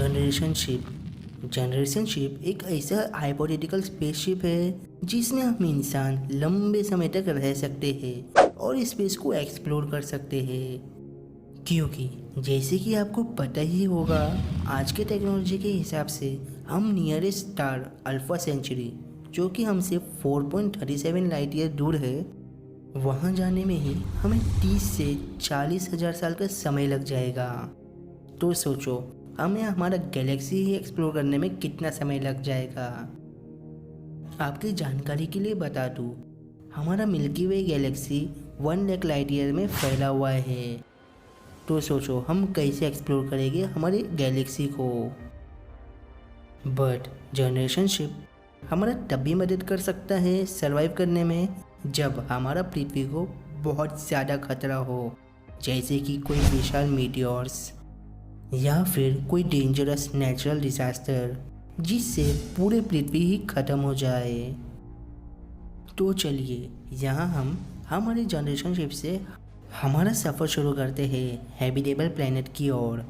Generation ship. Generation ship एक ऐसा hypothetical spaceship है जिसमें हम इंसान लंबे समय तक रह सकते हैं और स्पेस को एक्सप्लोर कर सकते हैं। क्योंकि जैसे कि आपको पता ही होगा, आज के टेक्नोलॉजी के हिसाब से हम नियरेस्ट स्टार अल्फा सेंचुरी, जो कि हमसे 4.37 लाइट ईयर दूर है, वहाँ जाने में ही हमें 30 से 40 हज़ार साल का समय लग जाएगा। तो सोचो, हमें हमारा गैलेक्सी ही एक्सप्लोर करने में कितना समय लग जाएगा। आपकी जानकारी के लिए बता दूं, हमारा मिल्की वे गैलेक्सी 1 लाख लाइट ईयर में फैला हुआ है। तो सोचो हम कैसे एक्सप्लोर करेंगे हमारी गैलेक्सी को। बट जनरेशन शिप हमारा तब भी मदद कर सकता है सरवाइव करने में जब हमारा पृथ्वी को बहुत ज़्यादा खतरा हो, जैसे कि कोई विशाल मीटियोर्स या फिर कोई डेंजरस नेचुरल डिजास्टर जिससे पूरे पृथ्वी ही खत्म हो जाए। तो चलिए यहाँ हम हमारी जनरेशन शिप से हमारा सफ़र शुरू करते हैं हैबिटेबल प्लैनेट की ओर,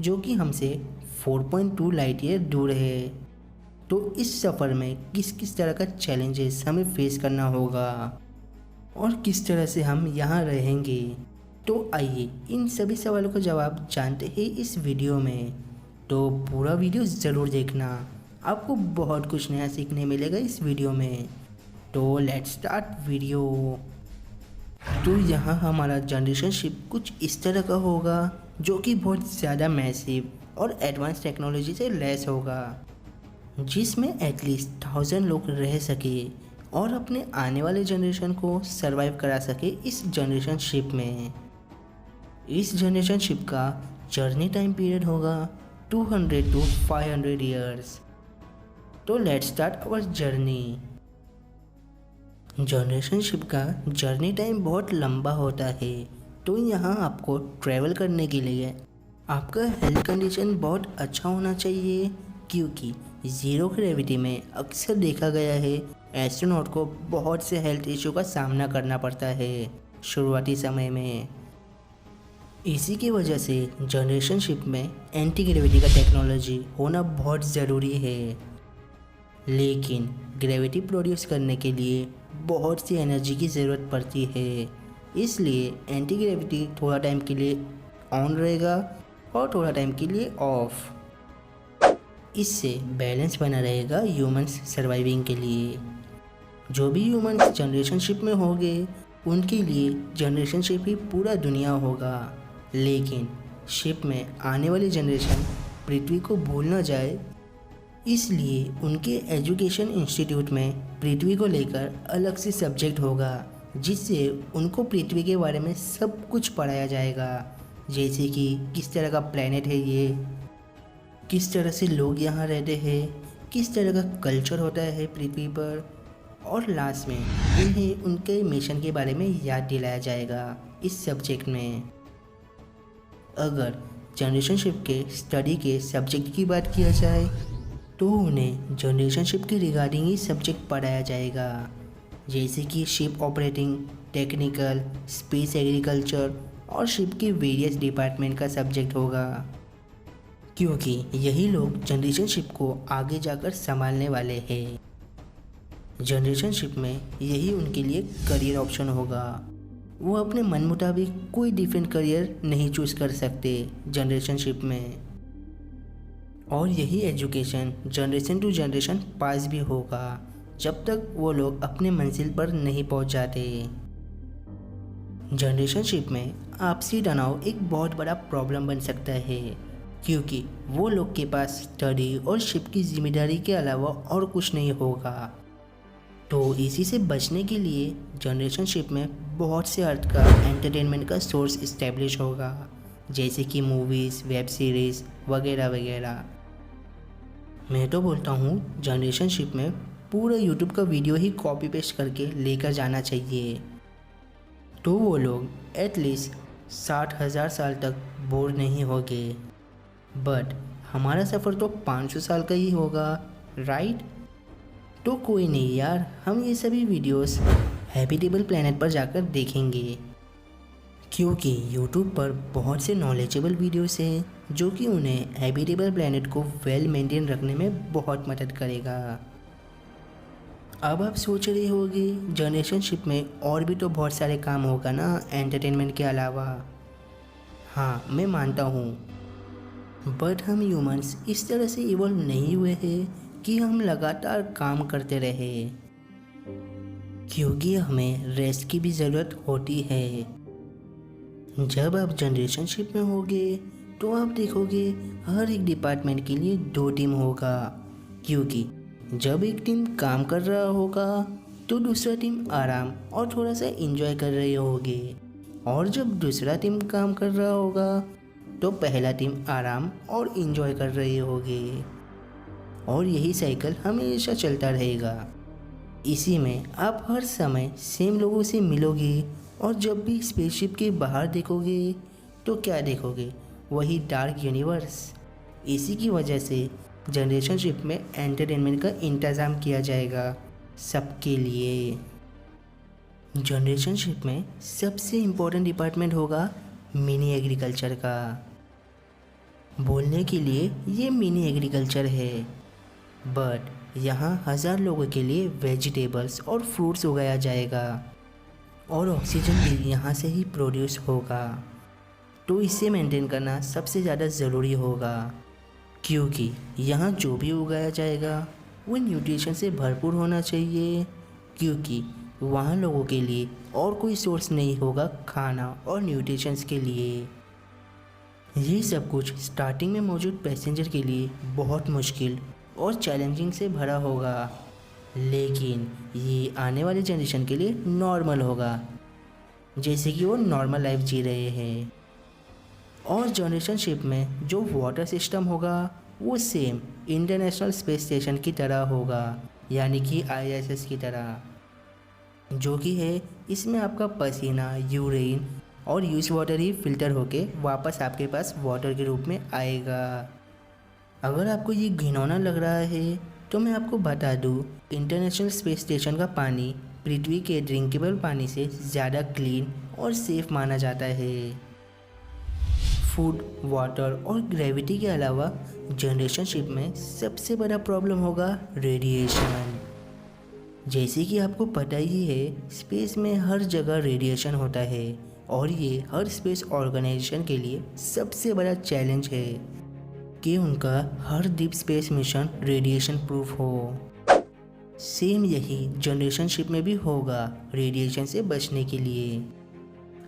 जो कि हमसे 4.2 लाइट ईयर दूर है। तो इस सफ़र में किस किस तरह का चैलेंजेस हमें फेस करना होगा और किस तरह से हम यहाँ रहेंगे, तो आइए इन सभी सवालों का जवाब जानते हैं इस वीडियो में। तो पूरा वीडियो ज़रूर देखना, आपको बहुत कुछ नया सीखने मिलेगा इस वीडियो में। तो लेट्स स्टार्ट वीडियो। तो यहाँ हमारा जनरेशन शिप कुछ इस तरह का होगा, जो कि बहुत ज़्यादा मैसिव और एडवांस टेक्नोलॉजी से लैस होगा, जिसमें एटलीस्ट 1000 लोग रह सके और अपने आने वाले जनरेशन को सरवाइव करा सके इस जनरेशन शिप में। इस जनरेशन शिप का जर्नी टाइम पीरियड होगा 200 to 500 ईयर्स। तो let's start our journey. Generation ship का जर्नी टाइम बहुत लंबा होता है। तो यहाँ आपको ट्रैवल करने के लिए आपका हेल्थ कंडीशन बहुत अच्छा होना चाहिए, क्योंकि ज़ीरो ग्रेविटी में अक्सर देखा गया है एस्ट्रोनॉट को बहुत से हेल्थ इशू का सामना करना पड़ता है शुरुआती समय में। इसी की वजह से जनरेशन शिप में एंटी ग्रेविटी का टेक्नोलॉजी होना बहुत ज़रूरी है। लेकिन ग्रेविटी प्रोड्यूस करने के लिए बहुत सी एनर्जी की ज़रूरत पड़ती है, इसलिए एंटी ग्रेविटी थोड़ा टाइम के लिए ऑन रहेगा और थोड़ा टाइम के लिए ऑफ। इससे बैलेंस बना रहेगा ह्यूमंस सर्वाइविंग के लिए। जो भी ह्यूमंस जनरेशन शिप में होंगे उनके लिए जनरेशन शिप ही पूरा दुनिया होगा। लेकिन शिप में आने वाली जनरेशन पृथ्वी को भूल न जाए, इसलिए उनके एजुकेशन इंस्टीट्यूट में पृथ्वी को लेकर अलग से सब्जेक्ट होगा, जिससे उनको पृथ्वी के बारे में सब कुछ पढ़ाया जाएगा, जैसे कि किस तरह का प्लेनेट है ये, किस तरह से लोग यहाँ रहते हैं, किस तरह का कल्चर होता है पृथ्वी पर, और लास्ट में इन्हें उनके मिशन के बारे में याद दिलाया जाएगा इस सब्जेक्ट में। अगर जनरेशन शिप के स्टडी के सब्जेक्ट की बात किया जाए तो उन्हें जनरेशन शिप के रिगार्डिंग ही सब्जेक्ट पढ़ाया जाएगा, जैसे कि ship operating, technical, space agriculture और शिप के वेरियस डिपार्टमेंट का सब्जेक्ट होगा, क्योंकि यही लोग जनरेशन शिप को आगे जाकर संभालने वाले हैं। जनरेशन शिप में यही उनके लिए करियर ऑप्शन होगा। वो अपने मन मुताबिक कोई डिफरेंट करियर नहीं चूज़ कर सकते जनरेशन शिप में, और यही education generation to generation pass भी होगा जब तक वो लोग अपने मंजिल पर नहीं पहुंच जाते। जनरेशन शिप में आपसी तनाव एक बहुत बड़ा प्रॉब्लम बन सकता है, क्योंकि वो लोग के पास स्टडी और शिप की जिम्मेदारी के अलावा और कुछ नहीं होगा। तो इसी से बचने के लिए जनरेशन शिप में बहुत से अर्थ का एंटरटेनमेंट का सोर्स इस्टेब्लिश होगा, जैसे कि मूवीज़, वेब सीरीज़ वगैरह वगैरह। मैं तो बोलता हूँ जनरेशन शिप में पूरा यूट्यूब का वीडियो ही कॉपी पेस्ट करके लेकर जाना चाहिए, तो वो लोग एटलीस्ट 60,000 साल तक बोर नहीं होंगे। बट हमारा सफ़र तो 500 साल का ही होगा, राइट? तो कोई नहीं यार, हम ये सभी वीडियोस हैबिटेबल प्लैनेट पर जाकर देखेंगे, क्योंकि YouTube पर बहुत से नॉलेजेबल वीडियोस हैं जो कि उन्हें हैबिटेबल प्लैनेट को वेल मेंटेन रखने में बहुत मदद करेगा। अब आप सोच रहे होंगे जनरेशन शिप में और भी तो बहुत सारे काम होगा ना एंटरटेनमेंट के अलावा। हाँ, मैं मानता हूँ, बट हम ह्यूमंस इस तरह से इवॉल्व नहीं हुए हैं कि हम लगातार काम करते रहे, क्योंकि हमें रेस्ट की भी ज़रूरत होती है। जब आप जनरेशन शिप में होगे तो आप देखोगे हर एक डिपार्टमेंट के लिए 2 टीम होगा, क्योंकि जब एक टीम काम कर रहा होगा तो दूसरा टीम आराम और थोड़ा सा एंजॉय कर रहे होगे, और जब दूसरा टीम काम कर रहा होगा तो पहला टीम आराम और एंजॉय कर रहे होगे, और यही साइकिल हमेशा चलता रहेगा। इसी में आप हर समय सेम लोगों से मिलोगे, और जब भी स्पेसशिप के बाहर देखोगे तो क्या देखोगे, वही डार्क यूनिवर्स। इसी की वजह से जनरेशन शिप में एंटरटेनमेंट का इंतज़ाम किया जाएगा सबके लिए। जनरेशन शिप में सबसे इम्पोर्टेंट डिपार्टमेंट होगा मिनी एग्रीकल्चर का। बोलने के लिए ये मिनी एग्रीकल्चर है, बट यहाँ 1000 लोगों के लिए वेजिटेबल्स और फ्रूट्स उगाया जाएगा, और ऑक्सीजन भी यहाँ से ही प्रोड्यूस होगा। तो इसे मेंटेन करना सबसे ज़्यादा ज़रूरी होगा, क्योंकि यहाँ जो भी उगाया जाएगा वो न्यूट्रिशन से भरपूर होना चाहिए, क्योंकि वहाँ लोगों के लिए और कोई सोर्स नहीं होगा खाना और न्यूट्रिशंस के लिए। ये सब कुछ स्टार्टिंग में मौजूद पैसेंजर के लिए बहुत मुश्किल और चैलेंजिंग से भरा होगा, लेकिन ये आने वाले जनरेशन के लिए नॉर्मल होगा, जैसे कि वो नॉर्मल लाइफ जी रहे हैं। और जनरेशन शिप में जो वाटर सिस्टम होगा वो सेम इंटरनेशनल स्पेस स्टेशन की तरह होगा, यानी कि ISS की तरह, जो कि है इसमें आपका पसीना, यूरिन और यूज वाटर ही फिल्टर होके वापस आपके पास वाटर के रूप में आएगा। अगर आपको ये घिनौना लग रहा है तो मैं आपको बता दूँ, इंटरनेशनल स्पेस स्टेशन का पानी पृथ्वी के ड्रिंकेबल पानी से ज़्यादा क्लीन और सेफ माना जाता है। फूड, वाटर और ग्रेविटी के अलावा जनरेशन शिप में सबसे बड़ा प्रॉब्लम होगा रेडिएशन। जैसे कि आपको पता ही है, स्पेस में हर जगह रेडिएशन होता है, और ये हर स्पेस ऑर्गेनाइजेशन के लिए सबसे बड़ा चैलेंज है कि उनका हर deep space mission radiation proof हो। सेम यही जनरेशन शिप में भी होगा रेडिएशन से बचने के लिए।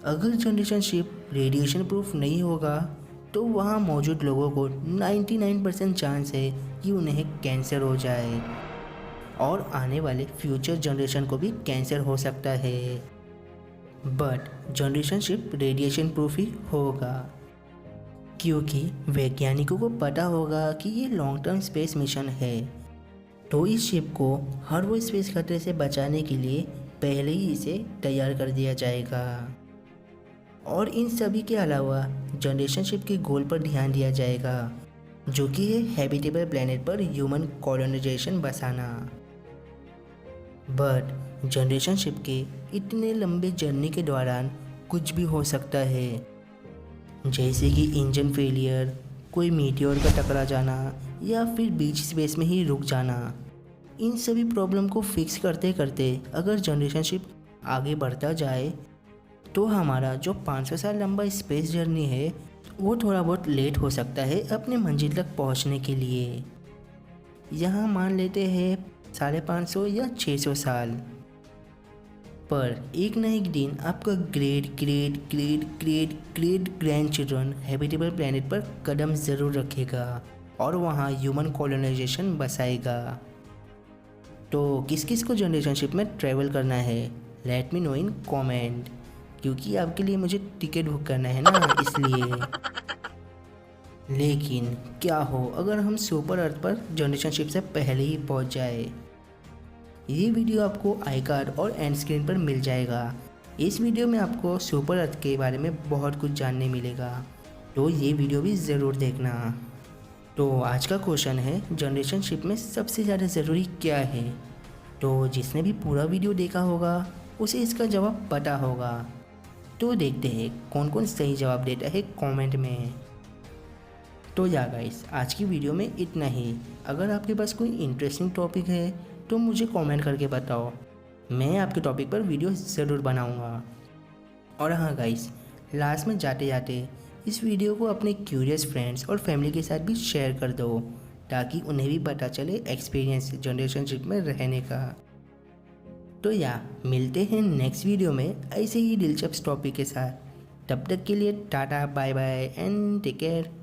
अगर जनरेशन शिप रेडिएशन प्रूफ नहीं होगा तो वहाँ मौजूद लोगों को 99% चांस है कि उन्हें कैंसर हो जाए, और आने वाले फ्यूचर जनरेशन को भी कैंसर हो सकता है। But generation ship radiation proof ही होगा, क्योंकि वैज्ञानिकों को पता होगा कि ये लॉन्ग टर्म स्पेस मिशन है, तो इस शिप को हर वो स्पेस खतरे से बचाने के लिए पहले ही इसे तैयार कर दिया जाएगा। और इन सभी के अलावा जनरेशन शिप के गोल पर ध्यान दिया जाएगा, जो कि है हैबिटेबल प्लैनेट पर ह्यूमन कॉलोनाइजेशन बसाना। बट जनरेशन शिप के इतने लंबे जर्नी के दौरान कुछ भी हो सकता है, जैसे कि इंजन फेलियर, कोई मीटियोर का टकरा जाना, या फिर बीच स्पेस में ही रुक जाना। इन सभी प्रॉब्लम को फिक्स करते करते अगर जनरेशन शिप आगे बढ़ता जाए तो हमारा जो 500 साल लंबा स्पेस जर्नी है वो थोड़ा बहुत लेट हो सकता है अपने मंजिल तक पहुंचने के लिए। यहाँ मान लेते हैं 550 या 600 साल। पर एक न एक दिन आपका great great great great great grand children habitable planet पर कदम ज़रूर रखेगा और वहाँ ह्यूमन कॉलोनाइजेशन बसाएगा। तो किस किस को जनरेशन शिप में ट्रैवल करना है, let me know in comment, क्योंकि आपके लिए मुझे टिकट बुक करना है ना, इसलिए। लेकिन क्या हो अगर हम सुपर अर्थ पर जनरेशन शिप से पहले ही पहुंच जाए। ये वीडियो आपको आई कार्ड और एंड स्क्रीन पर मिल जाएगा। इस वीडियो में आपको सुपर अर्थ के बारे में बहुत कुछ जानने मिलेगा, तो ये वीडियो भी ज़रूर देखना। तो आज का क्वेश्चन है, जनरेशन शिप में सबसे ज़्यादा ज़रूरी क्या है? तो जिसने भी पूरा वीडियो देखा होगा उसे इसका जवाब पता होगा। तो देखते हैं कौन कौन सही जवाब देता है कमेंट में। तो या गाइस, आज की वीडियो में इतना ही। अगर आपके पास कोई इंटरेस्टिंग टॉपिक है तो मुझे कमेंट करके बताओ, मैं आपके टॉपिक पर वीडियो ज़रूर बनाऊंगा। और हाँ गाइस, लास्ट में जाते जाते इस वीडियो को अपने क्यूरियस फ्रेंड्स और फैमिली के साथ भी शेयर कर दो, ताकि उन्हें भी पता चले एक्सपीरियंस जनरेशनशिप में रहने का। तो या मिलते हैं नेक्स्ट वीडियो में ऐसे ही दिलचस्प टॉपिक के साथ। तब तक के लिए tata bye bye and take care.